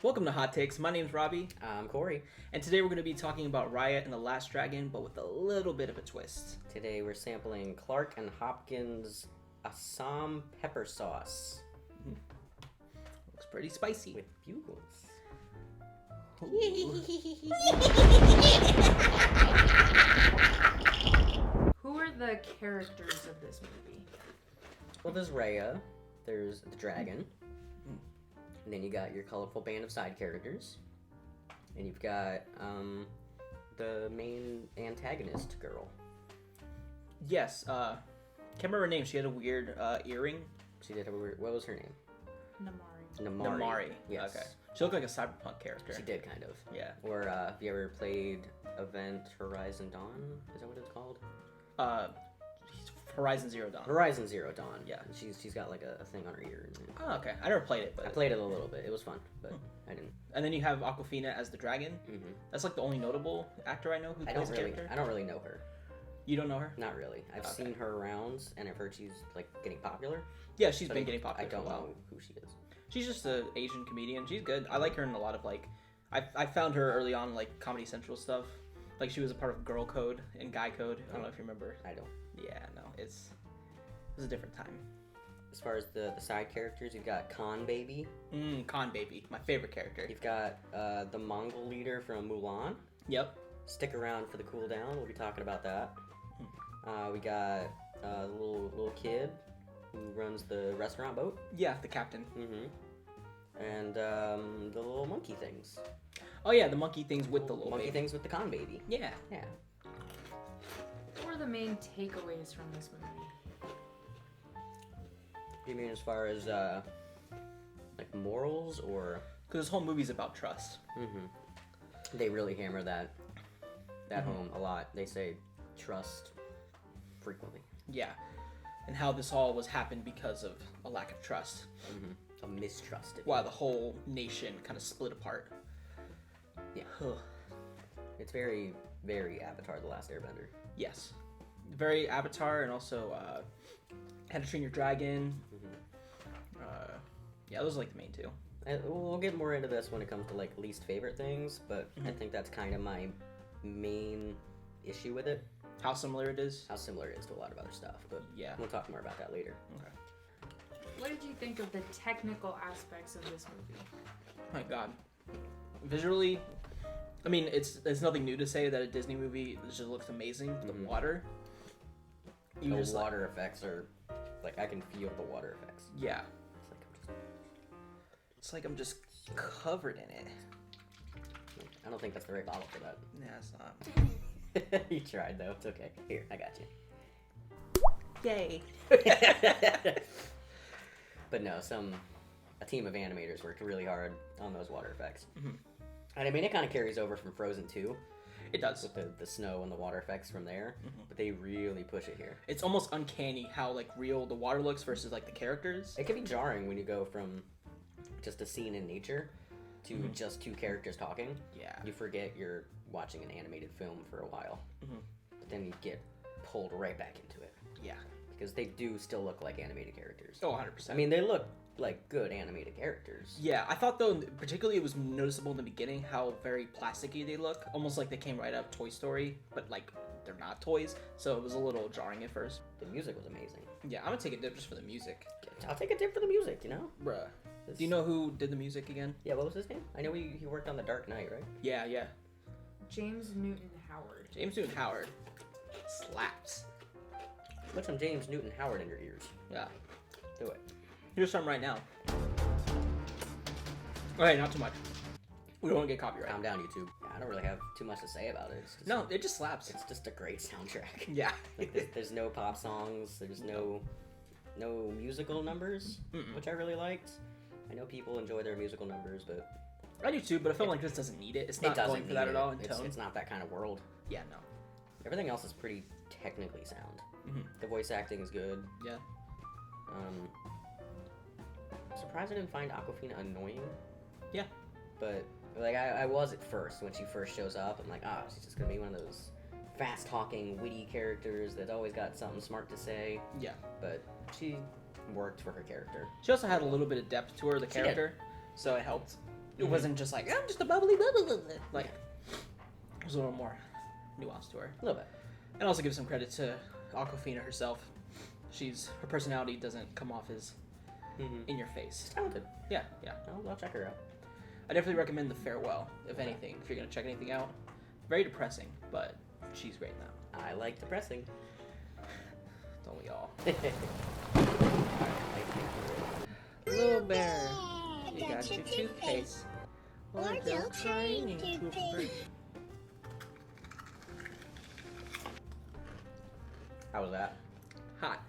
Welcome to Hot Takes. My name's Robby. I'm Corey. And today we're going to be talking about Raya and the Last Dragon, but with a little bit of a twist. Today we're sampling Clark and Hopkins' Assam pepper sauce. Looks pretty spicy. With bugles. Who are the characters of this movie? Well, there's Raya, there's the dragon, and then you got your colorful band of side characters, and you've got the main antagonist girl. Yes, can't remember her name. She had a weird earring. She did have a weird, what was her name? Namari. Yes. Okay. She looked like a cyberpunk character. She did, kind of. Yeah. Or, have you ever played Event Horizon Dawn? Is that what it's called? Horizon Zero Dawn. Horizon Zero Dawn. Yeah. She's got like a thing on her ear. Oh, okay. I never played it, but I played it a little bit. It was fun, but I didn't. And then you have Awkwafina as the dragon. Mm-hmm. That's like the only notable actor I know who plays the character. I don't really know her. You don't know her? Not really. I've seen her around, and I've heard she's like getting popular. Yeah, she's been getting popular. I don't for a while. know who she is. She's just an Asian comedian. She's good. I like her in a lot of like. I found her early on like Comedy Central stuff. Like she was a part of Girl Code and Guy Code. I don't know if you remember. I don't. Yeah, no, it was a different time. As far as the side characters, you've got Khan Baby. Khan Baby, my favorite character. You've got the Mongol leader from Mulan. Yep. Stick around for the cool down. We'll be talking about that. We got a little kid who runs the restaurant boat. Yeah, the captain. Mm-hmm. And the little monkey things. Oh yeah, the monkey things with the little monkey baby. things with the Khan Baby. Yeah. Yeah. What are the main takeaways from this movie? You mean as far as like morals or? Because this whole movie's about trust. Mm-hmm. They really hammer that home a lot. They say trust frequently. Yeah. And how this all was happened because of a lack of trust. Mm-hmm. A mistrust. While the whole nation kind of split apart. Yeah. It's very, very Avatar: The Last Airbender. Yes. Very Avatar, and also How to Train Your Dragon. Mm-hmm. Yeah, those are like the main two. And we'll get more into this when it comes to like least favorite things, but I think that's kind of my main issue with it. How similar it is. How similar it is to a lot of other stuff, but yeah, we'll talk more about that later. Okay. What did you think of the technical aspects of this movie? My God, visually, I mean, it's nothing new to say that a Disney movie just looks amazing. The water, The water effects are like, I can feel the water effects. Yeah, it's like I'm just covered in it. I don't think that's the right bottle for that. Nah, it's not. You tried though. It's okay. Here, I got you. Yay. But no, a team of animators worked really hard on those water effects. Mm-hmm. And I mean, it kind of carries over from Frozen 2. It does. With the snow and the water effects from there. But they really push it here. It's almost uncanny how like real the water looks versus like the characters. It can be jarring when you go from just a scene in nature to just two characters talking. Yeah. You forget you're watching an animated film for a while. But then you get pulled right back into it. Yeah. Because they do still look like animated characters. Oh, 100%. I mean, they look like good animated characters. Yeah, I thought though, particularly it was noticeable in the beginning how very plasticky they look. Almost like they came right out of Toy Story, but like they're not toys. So it was a little jarring at first. The music was amazing. Yeah, I'm gonna take a dip just for the music. I'll take a dip for the music, you know? Bruh. Do you know who did the music again? Yeah, what was his name? I know he worked on The Dark Knight, right? Yeah. James Newton Howard. James Newton Howard. Slaps. Put some James Newton Howard in your ears. Yeah. Do it. Here's some right now. Okay, not too much. We don't want to get copyright. Calm down, YouTube. Yeah, I don't really have too much to say about it. It's just, No, it just slaps. It's just a great soundtrack. Yeah. Like, there's no pop songs. There's no musical numbers, which I really liked. I know people enjoy their musical numbers, but I do too, but a film like this doesn't need it. It's not going for that at all in tone. It's not that kind of world. Yeah, no. Everything else is pretty technically sound. The voice acting is good. Yeah. I'm surprised I didn't find Awkwafina annoying. Yeah. But like I was at first when she first shows up. I'm like, she's just gonna be one of those fast-talking, witty characters that's always got something smart to say. Yeah. But she worked for her character. She also had a little bit of depth to her, the character, so it helped. It wasn't just like, I'm just a bubbly blah, blah, blah, blah. Like, there's a little more nuance to her. A little bit. And also give some credit to Awkwafina herself. Her personality doesn't come off as in your face. Talented. Yeah. I'll check her out. I definitely recommend The Farewell, if anything, if you're going to check anything out. Very depressing, but she's great in that. I like depressing. Don't we all? Alright, Little bear, you got your toothpaste. Or you'll crying toothpaste. how was that? Hot.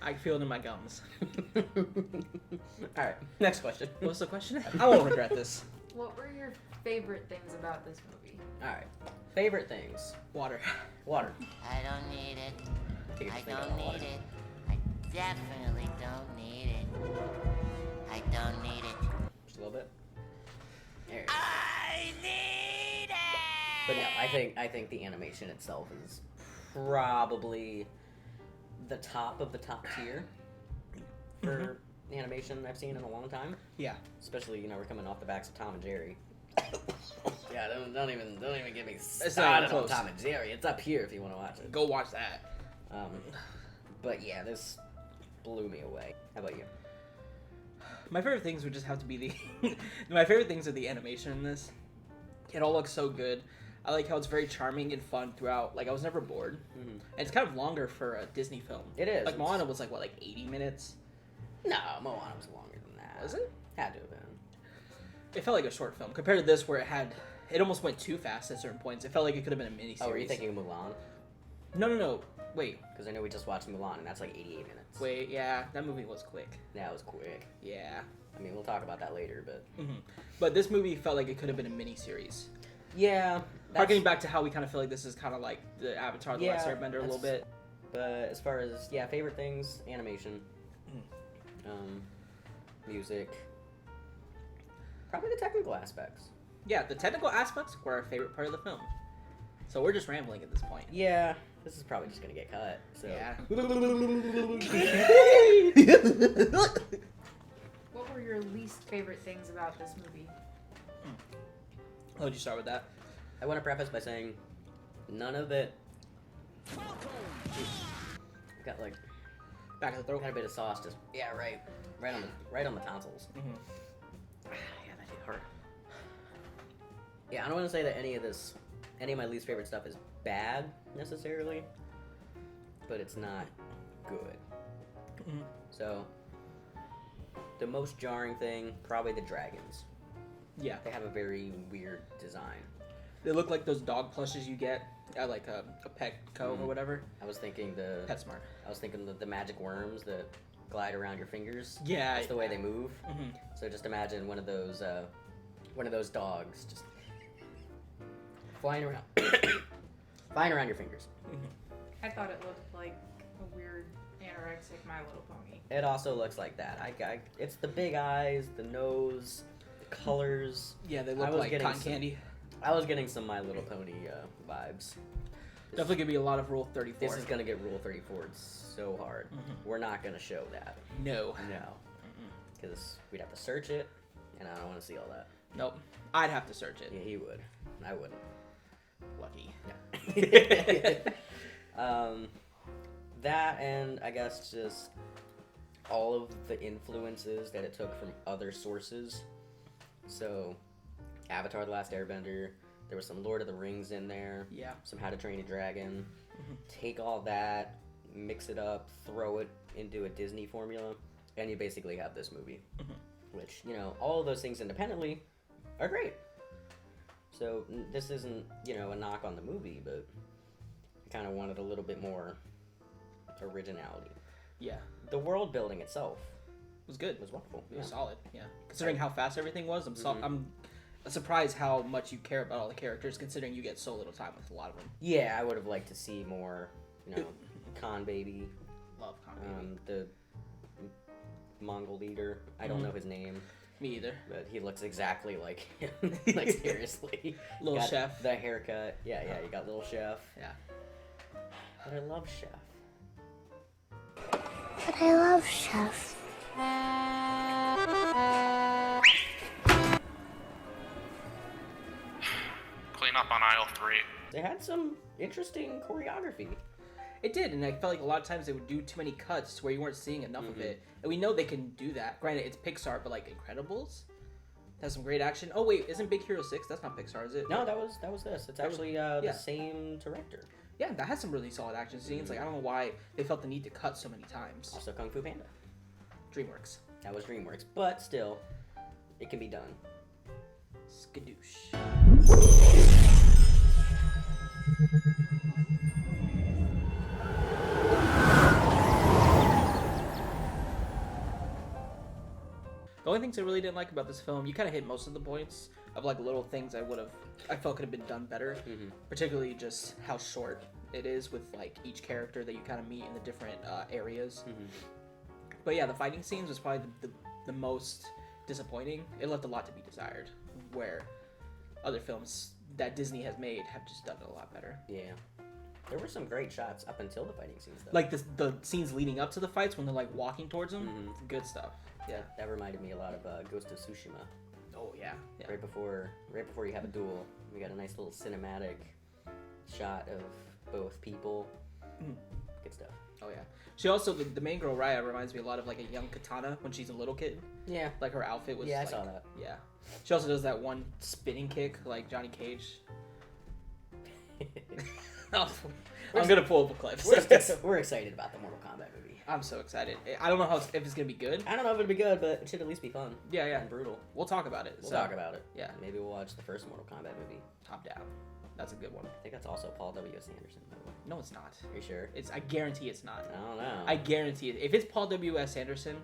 I feel it in my gums. Alright, next question. What's the question? I won't regret this. What were your favorite things about this movie? Alright, favorite things. Water. Water. I don't need it. Take a I drink of don't water. need it. I definitely don't need it. I don't need it. Just a little bit. There you go. I need it! But no, I think the animation itself is probably the top of the top tier for animation I've seen in a long time. Yeah. Especially, we're coming off the backs of Tom and Jerry. Yeah, don't even get me not started even on close. Tom and Jerry. It's up here if you want to watch it. Go watch that. But yeah, this blew me away. How about you? My favorite things would just have to be the... My favorite things are the animation in this. It all looks so good. I like how it's very charming and fun throughout. Like, I was never bored. And it's kind of longer for a Disney film. It is. Like, Moana was like, what, like 80 minutes? No, Moana was longer than that. Was it? Had to have been. It felt like a short film compared to this, where it almost went too fast at certain points. It felt like it could have been a mini series. Oh, were you thinking of Mulan? No. Wait. Because I know we just watched Mulan, and that's like 88 minutes. Wait, yeah, that movie was quick. That was quick. Yeah. I mean, we'll talk about that later, but... But this movie felt like it could have been a mini series. Yeah. Harkening back to how we kind of feel like this is kind of like the Avatar: The Last Airbender a little that's- bit. But as far as, favorite things, animation, music, probably the technical aspects. Yeah, the technical aspects were our favorite part of the film. So we're just rambling at this point. Yeah, this is probably just going to get cut, so... Yeah. What were your least favorite things about this movie? How would you start with that? I want to preface by saying none of it... Got like... Back of the throat. Got a bit of sauce, just... Yeah, right on the tonsils. Yeah, that hit hard. Yeah, I don't want to say that any of my least favorite stuff is bad, necessarily, but it's not good. So, the most jarring thing, probably the dragons. Yeah. They have a very weird design. They look like those dog plushes you get at like a Petco or whatever. I was thinking PetSmart. the magic worms that glide around your fingers. Yeah. That's the way they move. So just imagine one of those dogs just flying around, flying around your fingers. I thought it looked like a weird anorexic My Little Pony. It also looks like that. It's the big eyes, the nose, the colors. Yeah, they I look was like getting cotton candy. I was getting some My Little Pony vibes. Definitely gonna be a lot of Rule 34. This is gonna get Rule 34 so hard. We're not gonna show that. No. Because we'd have to search it, and I don't want to see all that. Nope. I'd have to search it. Yeah, he would. I wouldn't. Lucky. That and I guess just all of the influences that it took from other sources. So, Avatar: The Last Airbender. There was some Lord of the Rings in there. Yeah. Some How to Train a Dragon. Take all that, mix it up, throw it into a Disney formula, and you basically have this movie. Which, all of those things independently are great. So this isn't, a knock on the movie, but I kind of wanted a little bit more originality. Yeah. The world building itself was good. was wonderful. It was solid. Yeah. Considering how fast everything was, I'm surprised how much you care about all the characters, considering you get so little time with a lot of them. Yeah, I would have liked to see more, Khan Baby. Love Khan Baby. The Mongol leader. I don't know his name. Me either. But he looks exactly like him. Like, seriously. Little Got Chef. The haircut. Yeah, you got Little Chef. Yeah. But I love Chef. But I love Chef. on aisle 3. They had some interesting choreography. It did, and I felt like a lot of times they would do too many cuts where you weren't seeing enough of it. And we know they can do that. Granted, it's Pixar, but like Incredibles has some great action. Oh wait, isn't Big Hero 6? That's not Pixar, is it? No, that was this. It's actually the same director. Yeah, that has some really solid action scenes. Like I don't know why they felt the need to cut so many times. Also Kung Fu Panda. DreamWorks. That was DreamWorks, but still, it can be done. Skadoosh. The only things I really didn't like about this film, you kind of hit most of the points of like little things I felt could have been done better. Particularly just how short it is with like each character that you kind of meet in the different areas. But yeah, the fighting scenes was probably the most disappointing. It left a lot to be desired, where other films that Disney has made have just done it a lot better. Yeah. There were some great shots up until the fighting scenes, though. Like the scenes leading up to the fights when they're like walking towards them, good stuff. Yeah, that reminded me a lot of Ghost of Tsushima. Oh yeah. Right before you have a duel, we got a nice little cinematic shot of both people. Good stuff. Oh yeah. She also the main girl Raya reminds me a lot of like a young Katana when she's a little kid. Yeah. Like her outfit was. Yeah, like, I saw that. Yeah. She also does that one spinning kick like Johnny Cage. I'm gonna pull up a clip. We're excited about the Mortal Kombat movie. I'm so excited. I don't know if it's gonna be good. I don't know if it'll be good, but it should at least be fun. Yeah. And brutal. We'll talk about it. We'll talk about it. Yeah. Maybe we'll watch the first Mortal Kombat movie. Top down. That's a good one. I think that's also Paul W.S. Anderson, by the way. No, it's not. Are you sure? I guarantee it's not. I don't know. I guarantee it. If it's Paul W.S. Anderson,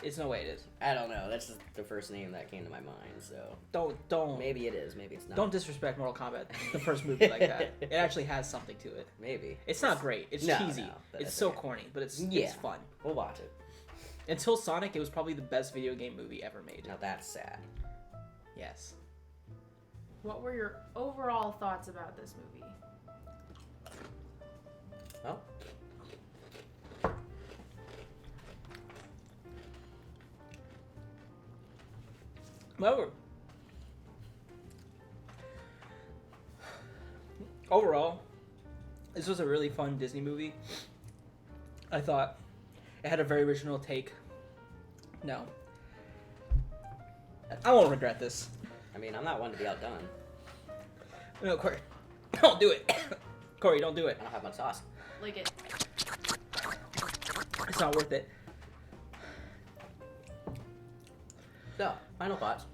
it's no way it is. I don't know. That's just the first name that came to my mind, so... Don't... Maybe it is. Maybe it's not. Don't disrespect Mortal Kombat, the first movie like that. It actually has something to it. Maybe. It's not great. It's cheesy. It's so okay. corny, but it's fun. We'll watch it. Until Sonic, it was probably the best video game movie ever made. Now that's sad. Yes. What were your overall thoughts about this movie? Oh. Well, overall, this was a really fun Disney movie. I thought it had a very original take. No. I won't regret this. I mean, I'm not one to be outdone. No, Corey. Don't do it. Corey, don't do it. I don't have much sauce. Like it. It's not worth it. So, final thoughts.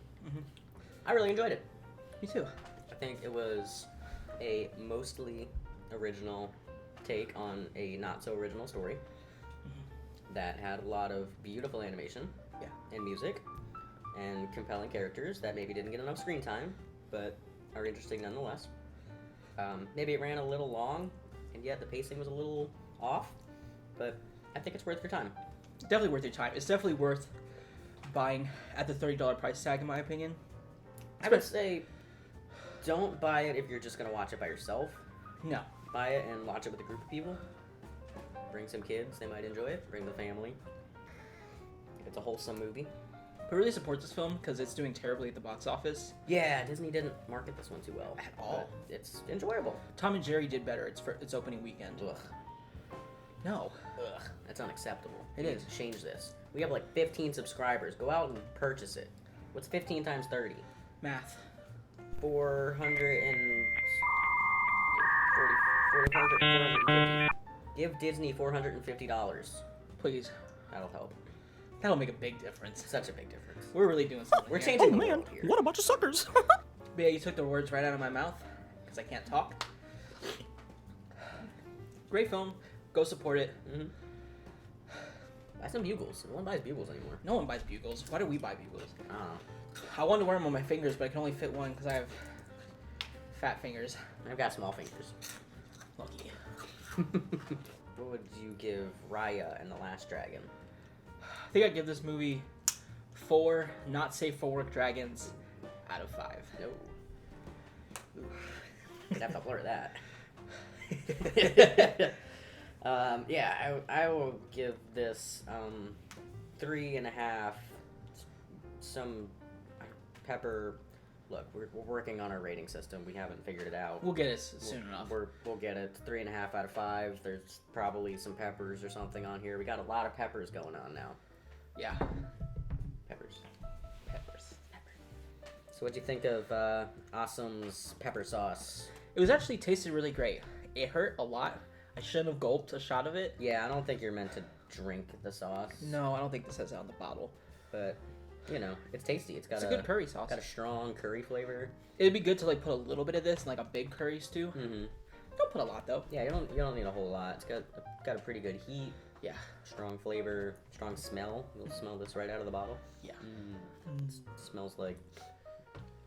I really enjoyed it. Me too. I think it was a mostly original take on a not so original story that had a lot of beautiful animation and music and compelling characters that maybe didn't get enough screen time, but are interesting nonetheless. Maybe it ran a little long, and yet the pacing was a little off, but I think it's worth your time. Definitely worth your time. It's definitely worth buying at the $30 price tag, in my opinion. I would say don't buy it if you're just going to watch it by yourself. No. Buy it and watch it with a group of people. Bring some kids, they might enjoy it. Bring the family. It's a wholesome movie. But really support this film because it's doing terribly at the box office. Yeah, Disney didn't market this one too well. At all. It's enjoyable. Tom and Jerry did better its opening weekend. Ugh. No. Ugh. That's unacceptable. It is. Change this. We have like 15 subscribers. Go out and purchase it. What's 15 times 30? Math. 450. Give Disney $450. Please. That'll help. That'll make a big difference. Such a big difference. We're really doing something. We're here. changing the world here. What a bunch of suckers. But yeah, you took the words right out of my mouth because I can't talk. Great film. Go support it. Buy some bugles. No one buys bugles anymore. No one buys bugles. Why do we buy bugles? I don't know. I wanted to wear them on my fingers, but I can only fit one because I have fat fingers. I've got small fingers. Lucky. What would you give Raya and the Last Dragon? I think I'd give this movie 4 not safe for work dragons out of 5. No. You'd have to blur that. Yeah, I will give this 3.5 some pepper look, we're working on our rating system. We haven't figured it out. We'll get it soon enough. We'll get it. 3.5 out of 5. There's probably some peppers or something on here. We got a lot of peppers going on now. Yeah. Peppers. So what'd you think of Awesome's pepper sauce? It was actually tasted really great. It hurt a lot. I shouldn't have gulped a shot of it. Yeah, I don't think you're meant to drink the sauce. No, I don't think this says it on the bottle. But, you know, it's tasty. It's a good curry sauce. Got a strong curry flavor. It'd be good to like put a little bit of this in like a big curry stew. Mm-hmm. Don't put a lot though. Yeah, you don't need a whole lot. It's got a pretty good heat. Yeah. Strong flavor, strong smell. You'll smell this right out of the bottle. Yeah. It smells like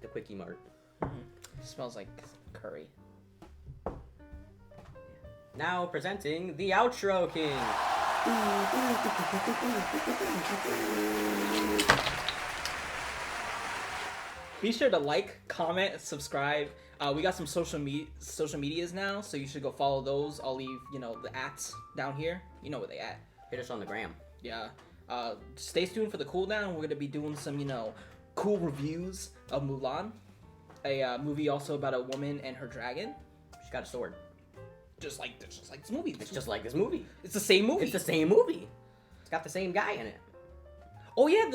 the Quickie Mart. It smells like curry. Now presenting the Outro King. Be sure to like, comment, subscribe. We got some social medias now, so you should go follow those. I'll leave, the ats down here. You know where they at. Hit us on the gram. Yeah. Stay tuned for the cooldown. We're gonna be doing some, cool reviews of Mulan, a movie also about a woman and her dragon. She's got a sword. Just like this movie. It's just like this movie. It's the same movie. It's the same movie. It's got the same guy in it. Oh yeah,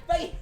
Bye.